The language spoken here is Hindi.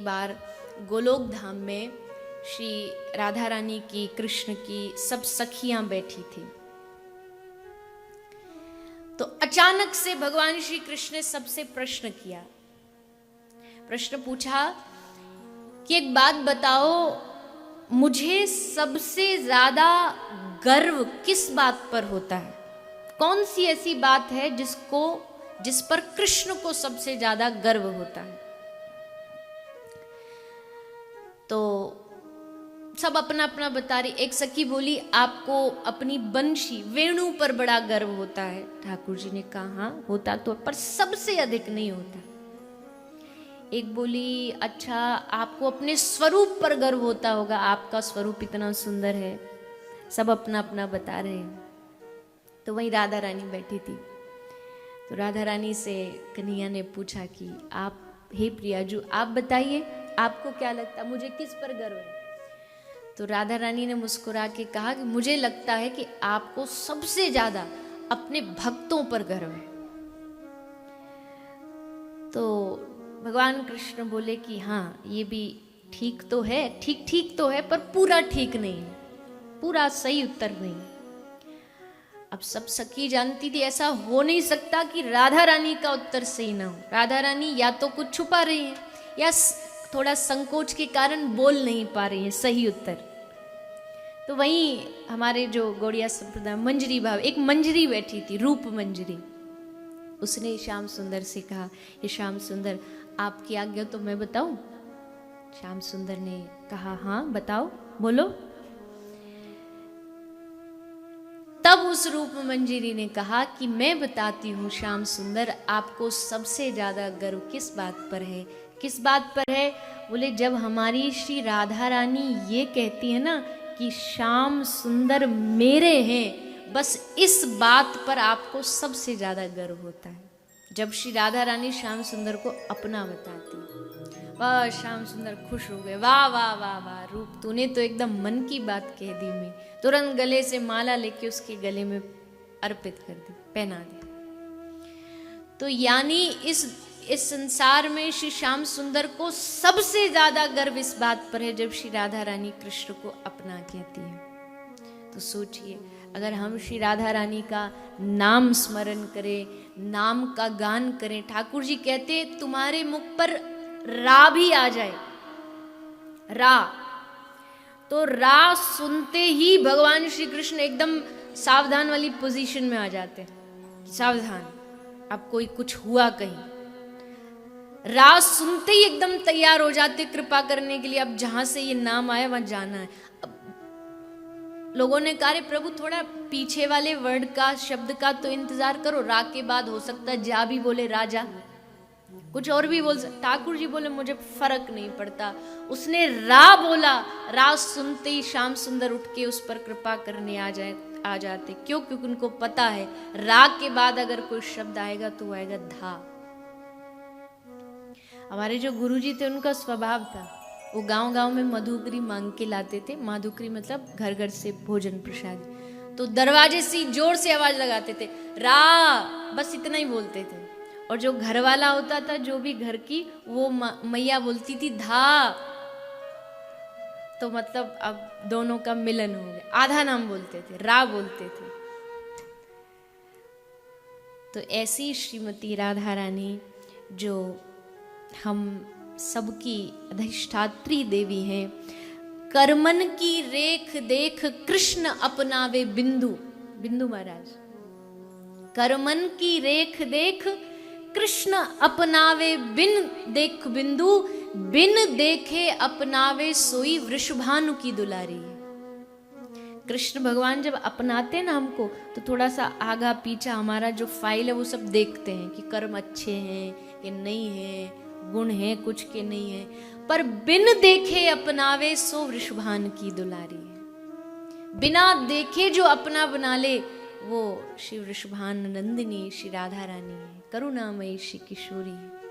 बार गोलोक धाम में श्री राधा रानी की, कृष्ण की सब सखियां बैठी थी। तो अचानक से भगवान श्री कृष्ण ने सबसे प्रश्न किया, प्रश्न पूछा कि एक बात बताओ, मुझे सबसे ज्यादा गर्व किस बात पर होता है? कौन सी ऐसी बात है जिस पर कृष्ण को सबसे ज्यादा गर्व होता है? तो सब अपना अपना बता रही। एक सखी बोली, आपको अपनी बंशी वेणु पर बड़ा गर्व होता है। ठाकुर जी ने कहा हाँ होता तो, पर सबसे अधिक नहीं होता। एक बोली, अच्छा आपको अपने स्वरूप पर गर्व होता होगा, आपका स्वरूप इतना सुंदर है। सब अपना अपना बता रहे हैं। तो वहीं राधा रानी बैठी थी। तो राधा रानी से कन्हैया ने पूछा कि आप, हे प्रियाजू, आप बताइए आपको क्या लगता है मुझे किस पर गर्व है? तो राधा रानी ने मुस्कुरा के कहा कि मुझे लगता है कि आपको सबसे ज्यादा अपने भक्तों पर गर्व है। तो भगवान कृष्ण बोले कि हाँ ये भी ठीक तो है, ठीक तो है, पर पूरा ठीक नहीं है, पूरा सही उत्तर नहीं। अब सब सखी जानती थी ऐसा हो नहीं सकता कि राधा रानी का उत्तर सही ना हो। राधा रानी या तो कुछ छुपा रही है या थोड़ा संकोच के कारण बोल नहीं पा रही है सही उत्तर। तो वहीं हमारे जो गौड़िया संप्रदाय मंजरी भाव, एक मंजरी बैठी थी, रूप मंजरी, उसने श्याम सुंदर से कहा, ये श्याम सुंदर आपकी आज्ञा तो मैं बताऊं? श्याम सुंदर ने कहा हाँ बताओ, बोलो। तब उस रूप मंजरी ने कहा कि मैं बताती हूँ श्याम सुंदर, आपको सबसे ज्यादा गर्व किस बात पर है? किस बात पर है? बोले जब हमारी श्री राधा रानी ये कहती है ना कि श्याम सुंदर मेरे हैं, बस इस बात पर आपको सबसे ज्यादा गर्व होता है। जब श्री राधा रानी श्याम सुंदर को अपना बताती, वाह श्याम सुंदर खुश हो गए, वाह वाह वाह वाह रूप, तूने तो एकदम मन की बात कह दी। मैं तुरंत गले से माला लेके उसके गले में अर्पित कर दी, पहना दी। तो यानी इस संसार में श्री श्याम सुंदर को सबसे ज्यादा गर्व इस बात पर है जब श्री राधा रानी कृष्ण को अपना कहती है। तो सोचिए, अगर हम श्री राधा रानी का नाम स्मरण करें, नाम का गान करें, ठाकुर जी कहते तुम्हारे मुख पर रा भी आ जाए, रा, तो रा सुनते ही भगवान श्री कृष्ण एकदम सावधान वाली पोजीशन में आ जाते हैं। सावधान, अब कोई कुछ हुआ कहीं। रा सुनते ही एकदम तैयार हो जाते कृपा करने के लिए, अब जहां से ये नाम आया वहां जाना है। अब लोगों ने कहा प्रभु थोड़ा पीछे वाले वर्ड का, शब्द का तो इंतजार करो, रा के बाद हो सकता है जा भी बोले, राजा कुछ और भी बोल सकते। ठाकुर जी बोले मुझे फर्क नहीं पड़ता, उसने रा बोला, रा सुनते ही श्याम सुंदर उठ के उस पर कृपा करने आ जाते। क्यों? क्योंकि उनको पता है रा के बाद अगर कोई शब्द आएगा तो वो आएगा धा। हमारे जो गुरुजी थे उनका स्वभाव था, वो गांव गांव में मधुकरी मांग के लाते थे। मधुकरी मतलब घर घर से भोजन प्रसाद। तो दरवाजे से जोर से आवाज लगाते थे, रा, बस इतना ही बोलते थे। और जो घर वाला होता था, जो भी घर की, वो मैया बोलती थी धा। तो मतलब अब दोनों का मिलन हो गया। आधा नाम बोलते थे, रा बोलते थे। तो ऐसी श्रीमती राधा रानी जो हम सबकी अधिष्ठात्री देवी हैं, कर्मन की रेख देख कृष्ण अपनावे बिंदु, बिंदु महाराज, कर्मन की रेख देख कृष्ण अपनावे देख बिंदु, बिन देखे अपनावे सोई वृषभानु की दुलारी। कृष्ण भगवान जब अपनाते ना हमको, तो थोड़ा सा आगा पीछा हमारा जो फाइल है वो सब देखते हैं कि कर्म अच्छे हैं कि नहीं है, गुण है कुछ के नहीं है, पर बिन देखे अपनावे सो वृषभान की दुलारी है। बिना देखे जो अपना बना ले वो श्री वृषभान नंदिनी श्री राधा रानी है, करुणामयी श्री किशोरी है।